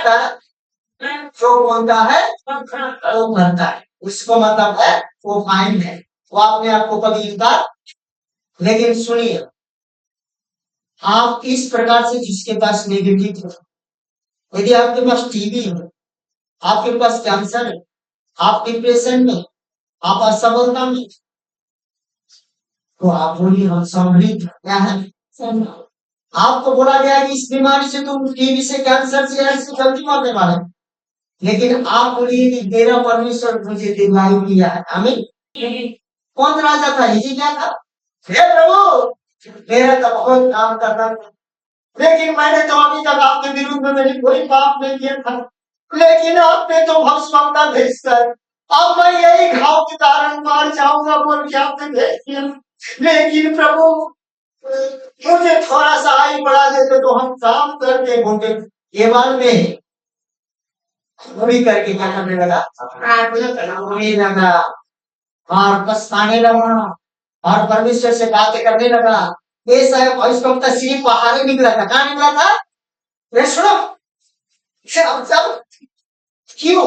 है। जो बोलता है वो करता है, उसको मतलब है वो कायम है, वो अपने आप को कभी इनकार। लेकिन सुनिए, आप इस प्रकार से जिसके पास नेगेटिव हो, यदि आपके पास टीबी है, आपके पास कैंसर है, आप डिप्रेशन में, आप असफलता में, तो आप बोलिए हम समृद्ध क्या है? आपको बोला गया कि इस बीमारी से तुम, टीबी से, कैंसर से, ऐसे जल्दी मरने वाले, लेकिन आप बोलिए कि मेरा परमेश्वर मुझे दीर्घायु दिया है। आमीन। कौन राजा था? हिजी क्या था? हे प्रभु, मेरा तो बहुत काम करना था, लेकिन मैंने तो अभी तक आपके विरुद्ध में मेरी कोई पाप नहीं किया था, लेकिन आपने तो भस्मता भेजकर अब मैं यही घाव के कारण मार जाऊंगा बोल के आपने भेज दिया। लेकिन प्रभु, मुझे थोड़ा सा आयु बढ़ा देते तो हम काम करके घूमते। ये बात में पूरी करके क्या करने लगा? रोने लगा और पछताने लगा और परमेश्वर से बातें करने लगा। ये साहब इसको सिर्फ बाहर ही निकला था, कहाँ निकला था? सुनो, सब क्यों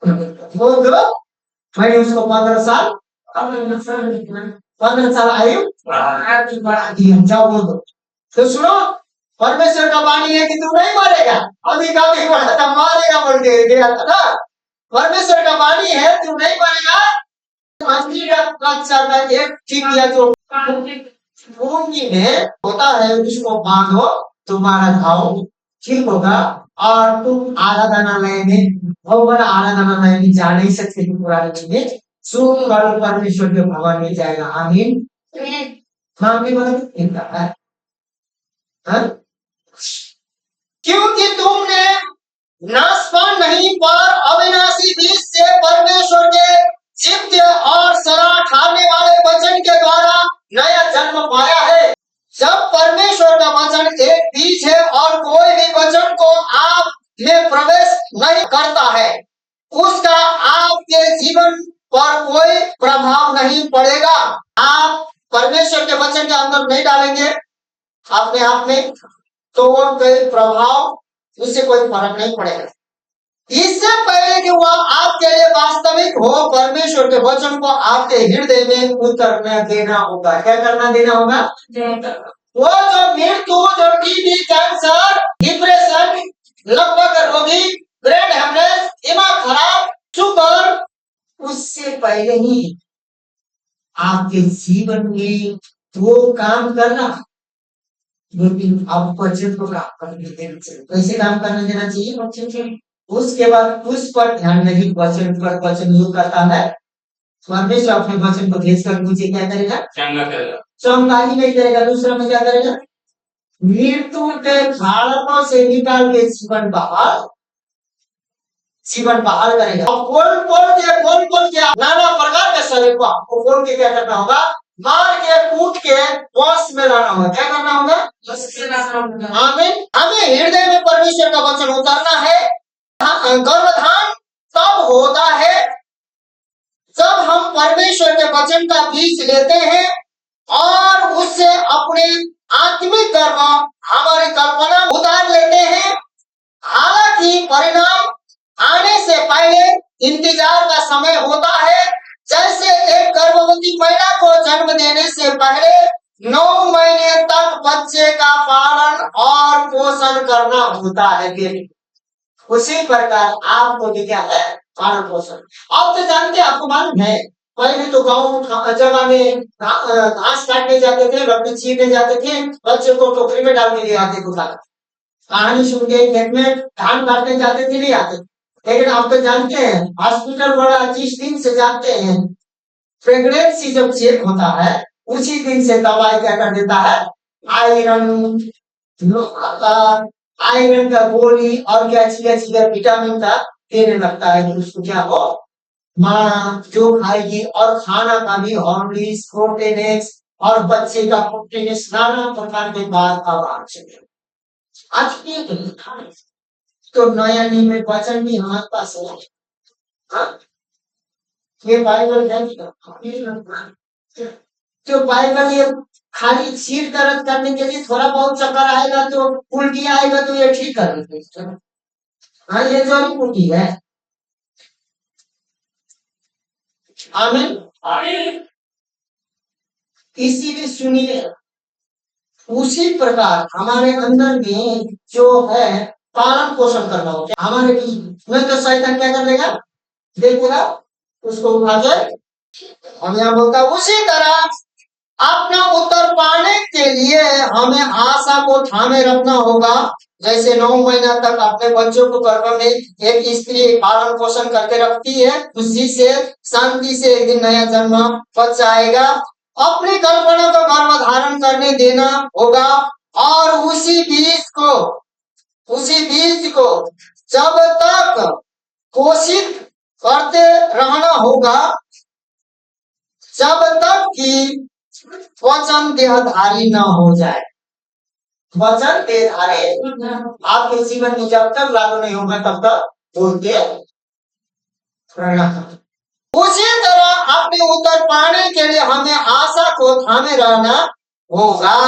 बोल दो, मैंने उसको 15 साल आयु बढ़ा दी, जाओ बोल दो। तो सुनो, परमेश्वर का वाणी है कि तू नहीं मरेगा, अभी का भी बढ़ा था, मारेगा बोल के गया था ना। परमेश्वर का वाणी है तू नहीं मरेगा। एक ठीक किया जो भूमि में होता है, उसको बांधो, तुम्हारा घाव ठीक होगा। और तुम आराधनालय में, बहुत बड़ा आराधनालय में जा नहीं सकते तुम पुराने में, सोमवार परमेश्वर के भवन में जाएगा। आमीन। मांगने वाला इनका है, हाँ? क्योंकि तुमने नाशवान नहीं पर अविनाशी बीज से परमेश्वर के जीवित और सदा ठहरने वाले वचन के द्वारा नया जन्म पाया है। जब परमेश्वर का वचन एक बीज है और कोई भी वचन को आप में प्रवेश नहीं करता है, उसका आपके जीवन पर कोई प्रभाव नहीं पड़ेगा। आप परमेश्वर के वचन के अंदर नहीं डालेंगे अपने आप में, तो वो कोई प्रभाव, उससे कोई फर्क नहीं पड़ेगा। इससे पहले कि वह आपके लिए वास्तविक हो, परमेश्वर के वचन को आपके हृदय में उतरने देना होगा। क्या करना देना होगा? वो जो मृत्यु, जो टीबी, कैंसर, डिप्रेशन, लगभग रोगी, ब्रेन हेमरेज, दिमाग खराब, शुगर, उससे पहले ही आपके जीवन में वो काम करना, लेकिन आप वचन को काम करने देना चाहिए। कैसे काम करने देना चाहिए वचन के? उसके बाद उस पर ध्यान नहीं, वचन पर, वचन यूज करता है परमेश्वर अपने वचन को भेज कर मुझे क्या करेगा? चंगा करेगा। चंगा ही नहीं करेगा, दूसरा में क्या करेगा? मृत्यु के झाड़कों से निकाल के जीवन बहाल करेगा। और खोल के नाना प्रकार के शरीर को आपको खोल के क्या करना होगा? मार के कूट के वश में लाना होगा। क्या करना होगा? आमीन। हमें हृदय में परमेश्वर का वचन उतारना है। गर्भधान तब होता है जब हम परमेश्वर के वचन का बीज लेते हैं और उससे अपने आत्मिक कर्म, हमारी कल्पना उतार लेते हैं। हालांकि परिणाम आने से पहले इंतजार का समय होता है। जैसे एक गर्भवती महिला को जन्म देने से पहले 9 महीने तक बच्चे का पालन और पोषण करना होता है, उसी प्रकार आपको भी क्या है? पालन पोषण। आप तो जानते हैं, आपको मालूम है, पहले तो गाँव जगह में घास काटने जाते थे, लकड़ी चीरने जाते थे, बच्चे को टोकरी में डाल के ले आते थे। कहानी सुन के खेत में धान काटने जाते थे, नहीं आते। लेकिन आप तो जानते हैं, हॉस्पिटल वाला जिस दिन से जाते हैं प्रेगनेंसी जब चेक होता है, उसी दिन से दवाई क्या कर देता है? आयरन का गोली और क्या चीज विटामिन का देने लगता है कि उसको क्या हो, माँ जो खाएगी। और खाना का भी हॉर्लिक्स, प्रोटीन और बच्चे का प्रोटीन नाना प्रकार के बाद आज तो नया नियम वचन भी हमारे पास है। हाँ? ये बाइबल है, जो बाइबल ये खाली सिर दर्द करने के लिए, थोड़ा बहुत चक्कर आएगा तो उल्टी आएगा तो ये ठीक कर देते। हाँ, ये जड़ी बूटी है। आमीन। इसी भी सुनिए, उसी प्रकार हमारे अंदर में जो है पालन पोषण करना होगा हमारे में, तो शैतान क्या कर देगा? देखेगा उसको उठा के, हम यहाँ बोलता उसी तरह अपना उत्तर पाने के लिए हमें आशा को थामे रखना होगा। जैसे 9 महीना तक अपने बच्चों को गर्भ में एक स्त्री पालन पोषण करके रखती है, उसी से शांति से एक दिन नया जन्म बच्चा आएगा। अपनी कल्पना को गर्भ धारण करने देना होगा और उसी बीज को जब तक पोषित करते रहना होगा जब तक कि वचन देहधारी न हो जाए। वचन देहधारी आपके जीवन में जब तक लागू नहीं होगा तब तक बोलते रहना। उसी तरह अपने उत्तर पाने के लिए हमें आशा को थामे रहना होगा।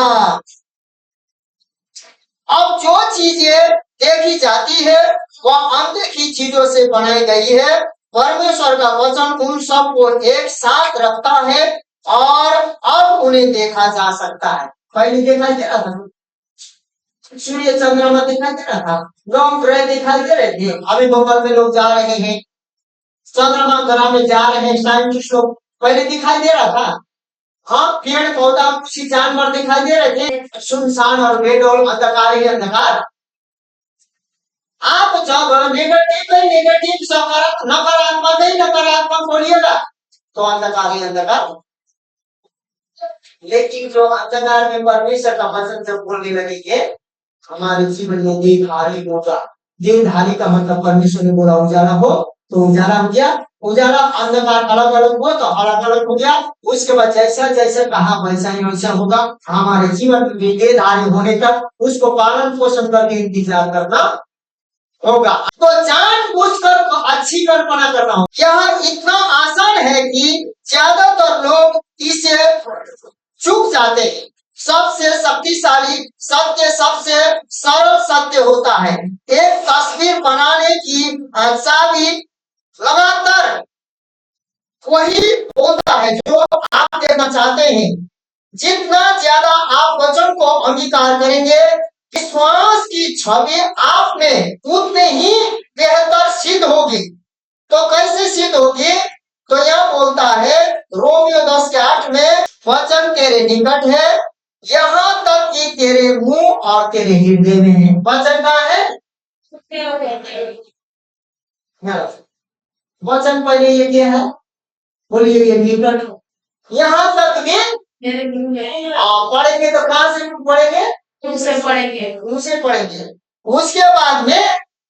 अब जो चीजें देखी जाती है वह अनदेखी चीजों से बनाई गई है। परमेश्वर का वचन उन सब को एक साथ रखता है और अब उन्हें देखा जा सकता है। पहले दिखाई दे रहा था, सूर्य चंद्रमा दिखाई दे रहा था, ग्रह ग्रह दिखाई दे रहे थे। अभी मंगल में लोग जा रहे हैं, चंद्रमा ग्रह में जा रहे हैं साइंटिस्ट लोग, पहले दिखाई दे रहा था। हाँ, पेड़ पौधा किसी जानवर दिखाई दे रहे थे, सुनसान और बेडौल अंधकार ही अंधकार। आप जब नेगेटिव में नेगेटिव नकारात्मक नहीं नकारात्मक बोलिएगा तो अंधकार ही अंधकार। लेकिन जो अंधकार में परमेश्वर का वचन जब बोलने लगेंगे हमारे जीवन में देहधारी होगा। देहधारी का मतलब परमेश्वर ने बोला उजाला हो तो उजाला हो गया, उजाला अंधकार अलग अलग हो तो अलग अलग हो गया। उसके बाद जैसा जैसा कहा वैसा ही वैसा होगा। हमारे जीवन में देहधारी होने तक उसको पालन पोषण करके इंतजार करना होगा। तो जानबूझकर अच्छी कल्पना करना हो। यह इतना आसान है कि ज्यादातर लोग इसे चूक जाते हैं। सबसे शक्तिशाली सत्य सबसे सरल सत्य होता है। एक तस्वीर बनाने की चाबी लगातार वही होता है जो आप देखना चाहते हैं। जितना ज्यादा आप वचन को अंगीकार करेंगे विश्वास की छवि आप में उतने ही बेहतर सिद्ध होगी। तो कैसे सिद्ध होगी? तो यह बोलता है रोमियो 10:8 में वचन तेरे निकट है यहाँ तक कि तेरे मुंह और तेरे हृदय में है। वचन कहाँ है? वचन पहले ये क्या है? बोलिए ये निकट। यहाँ तक भी पढ़ेंगे तो कहाँ से पढ़ेंगे? उनसे पढ़ेंगे। उसके बाद में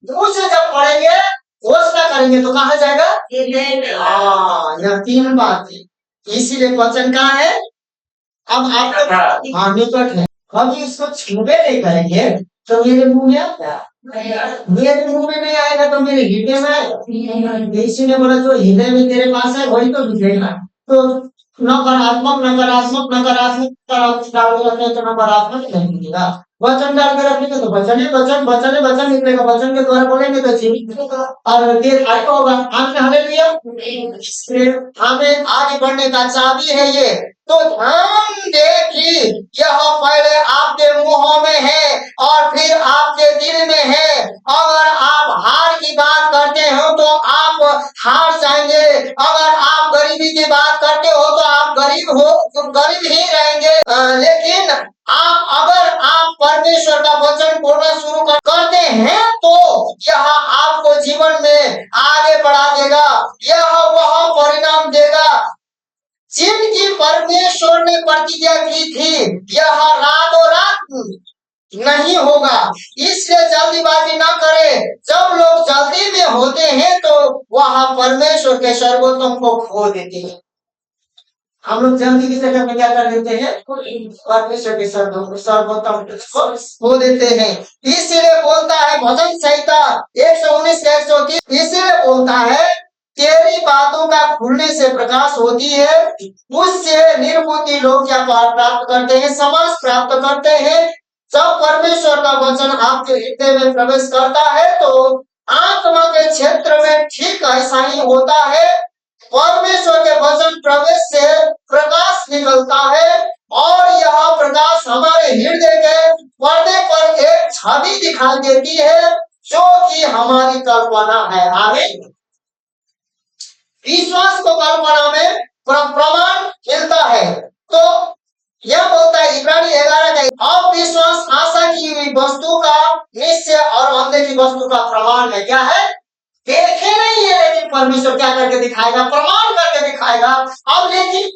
दूसरे जब पढ़ेंगे घोषणा करेंगे तो कहा जाएगा? यह 3 बात है। इसीलिए वचन कहाँ है? अब आप निकट है। कभी इसको छूबे नहीं करेंगे तो मेरे मुंह में आता मेरे मुंह में नहीं आएगा तो मेरे हृदय में आएगा। इसीलिए बोला जो हृदय में तेरे पास है वही तो दिखेगा। तो नकारात्मक नकारात्मक नकारात्मक डालते तो नकारात्मक नहीं मिलेगा। वचन डाल के रखेंगे तो वचन है वचन वचन है वचन निकलेगा। वचन के द्वारा बोलेंगे तो जीवित और देर आगे होगा। आगे हालेलुया। हमें आगे बढ़ने का चाबी है ये। तो ध्यान दे कि यह पहले आपके मुंहों में है और फिर आपके दिल में है। अगर आप हार की बात करते हो तो आप हार जाएंगे। अगर आप गरीबी की बात करते हो तो आप गरीब ही रहेंगे। लेकिन अगर आप परमेश्वर का वचन बोलना शुरू करते हैं तो यह आपको जीवन में आगे बढ़ा देगा। यह वह परिणाम देगा जिनकी परमेश्वर ने प्रतिज्ञा की थी। यह रातों रात नहीं होगा। इसलिए जल्दीबाजी ना करें। जब लोग जल्दी में होते हैं तो वह परमेश्वर के सर्वोत्तम को खो देते हैं। हम लोग जल्दी की जगह में क्या कर देते हैं? परमेश्वर के सर्वोत्तम को खो देते हैं। इसीलिए बोलता है भजन संहिता 119-130 इसीलिए बोलता है तेरी बातों का खुलने से प्रकाश होती है। उससे निर्बुद्धि लोग क्या प्राप्त करते हैं? समाज प्राप्त करते हैं। जब परमेश्वर का वचन आपके हृदय में प्रवेश करता है तो आत्मा के क्षेत्र में ठीक ऐसा ही होता है। परमेश्वर के वचन प्रवेश से प्रकाश निकलता है और यह प्रकाश हमारे हृदय के पर्दे पर एक छवि दिखाई देती है जो कि हमारी कल्पना है। आमीन। विश्वास को कल्पना में प्रमाण मिलता है। तो यह बोलता है इब्रानी 11 का अविश्वास आशा की हुई वस्तु का निश्चय और अंधे की वस्तु का प्रमाण है। क्या है? देखे नहीं है लेकिन परमेश्वर क्या करके दिखाएगा? प्रमाण करके दिखाएगा। अब लेकिन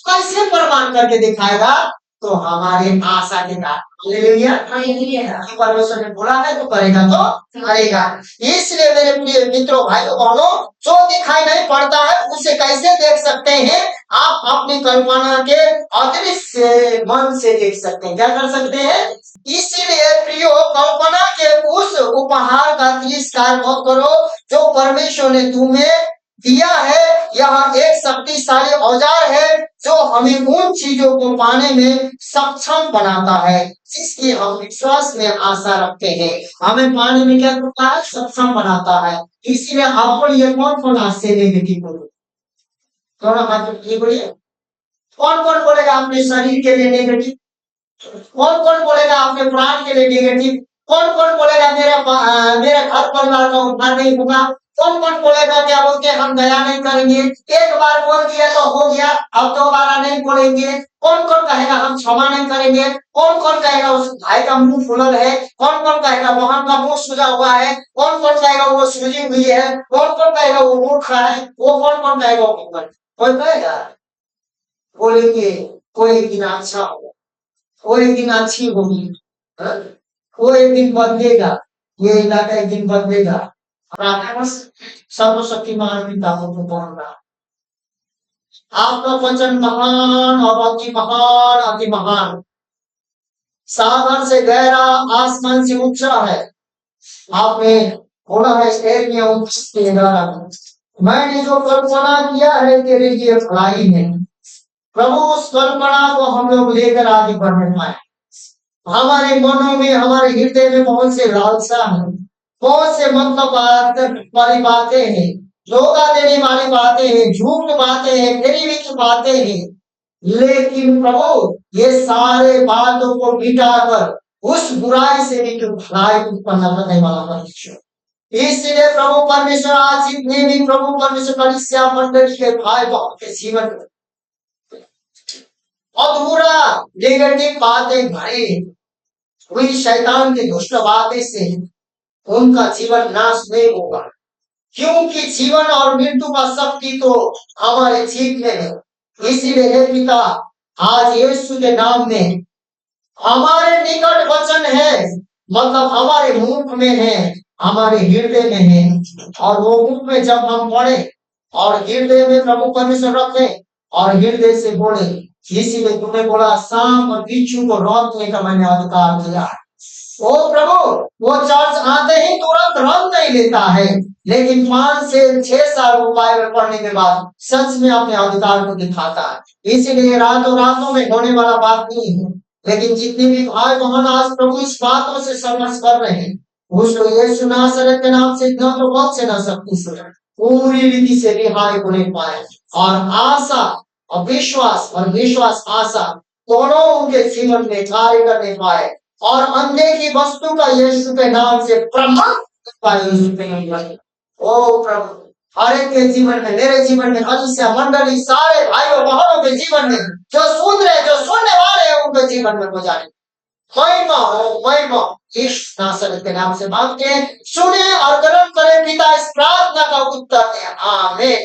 कैसे प्रमाण करके दिखाएगा? तो हमारे आशा के कारण। परमेश्वर ने बोला है तो करेगा तो करेगा। इसलिए मेरे प्रिय मित्रों भाइयों बहनों जो दिखाई नहीं पड़ता है उसे कैसे देख सकते हैं? आप अपनी कल्पना के अदृश्य मन से देख सकते हैं। क्या कर सकते हैं? इसीलिए प्रियो कल्पना के उस उपहार का तिरस्कार मत करो जो परमेश्वर ने तुम्हें दिया है। यह एक शक्तिशाली औजार है जो हमें उन चीजों को पाने में सक्षम बनाता है जिसकी हम विश्वास में आशा रखते हैं। हमें पाने में क्या करता है? सक्षम बनाता है। इसीलिए आपको ये कौन आज से नेगेटिव बोलो? बोलिए कौन बोलेगा अपने शरीर के लिए नेगेटिव? कौन बोलेगा अपने प्राण के लिए नेगेटिव? कौन बोलेगा मेरा घर परिवार का उद्धार नहीं होगा? कौन कौन बोलेगा क्या बोलते हम दया नहीं करेंगे, एक बार बोल दिया तो हो गया, अब दोबारा नहीं बोलेंगे। कौन कौन कहेगा हम क्षमा नहीं करेंगे, कौन कौन कहेगा उस भाई का मुंह फुलल है, कौन कौन कहेगा मोहन का मुंह सूजा हुआ है, कौन कौन कहेगा वो सूजी हुई है, कौन कौन कहेगा वो मूर्खा है, वो कौन कौन कहेगा वो कोई कहेगा। बोलेंगे कोई दिन अच्छा होगा, कोई दिन अच्छी होगी, हाँ? कोई दिन बदलेगा, ये इलाका एक दिन बदलेगा। बस सर्वशक्तिमान पिता को बोल रहा, आपका वचन महान और अति महान, सागर से गहरा, आसमान से ऊंचा है। आपने बोला है मैंने जो कल्पना किया है तेरे लिए भलाई है। प्रभु उस कल्पना को हम लोग लेकर आगे बढ़ने पाए। हमारे मनों में, हमारे हृदय में बहुत से लालसा है, बहुत से मतलब वाली बातें हैं, धोखा देने वाली बातें हैं, झूठ बातें हैं, गरीबी बातें हैं। लेकिन प्रभु ये सारे बातों को मिटाकर उस बुराई से भी क्यों भलाई उत्पन्न करने वाला परमेश्वर। इसलिए प्रभु परमेश्वर आज जितने भी प्रभु परमेश्वर कलीसिया मंडली के भाई बहन के जीवन में अधूरा नेगेटिव बातें भरी हुई शैतान की दुष्ट बातें से उनका जीवन नाश नहीं होगा, क्योंकि जीवन और मृत्यु का शक्ति तो हमारे जीव में है। इसीलिए हे पिता आज यीशु के नाम में हमारे निकट वचन है, मतलब हमारे मुख में है, हमारे हृदय में है, और वो मुख में जब हम पढ़े और हृदय में प्रभु परमेश्वर रखे और हृदय से बोले, इसीलिए तुमने बोला सांप और बिच्छू को रोकने का मैंने अधिकार दिया। ओ प्रभु वो चर्च आते ही तुरंत रंग नहीं लेता है, लेकिन 5 से 6 साल वो बाइबल पढ़ने के बाद सच में अपने अधिकार को दिखाता है। इसीलिए रातों रातों में होने वाला बात नहीं है। लेकिन जितने भी भाई बहन आज प्रभु इस बातों से संघर्ष कर रहे हैं, उसको यीशु नासरत के नाम से न तो बहुत से न शक्ति से पूरी रीति से रिहाई होने पाए, और आशा और विश्वास आशा दोनों उनके जीवन में कार्य करने पाए, और अंधे की वस्तु का यीशु के नाम से प्रमाण पाए। ओ प्रभु हर एक के जीवन में, मेरे जीवन में, कलीसिया मंडली सारे भाइयों बहनों के जीवन में, जो सुन रहे जो सुनने वाले हैं उनके जीवन में हो जाए महिमा यीशु नासरत के नाम से मांगते हैं, सुने और ग्रहण करें पिता, इस प्रार्थना का उत्तर है, आमीन।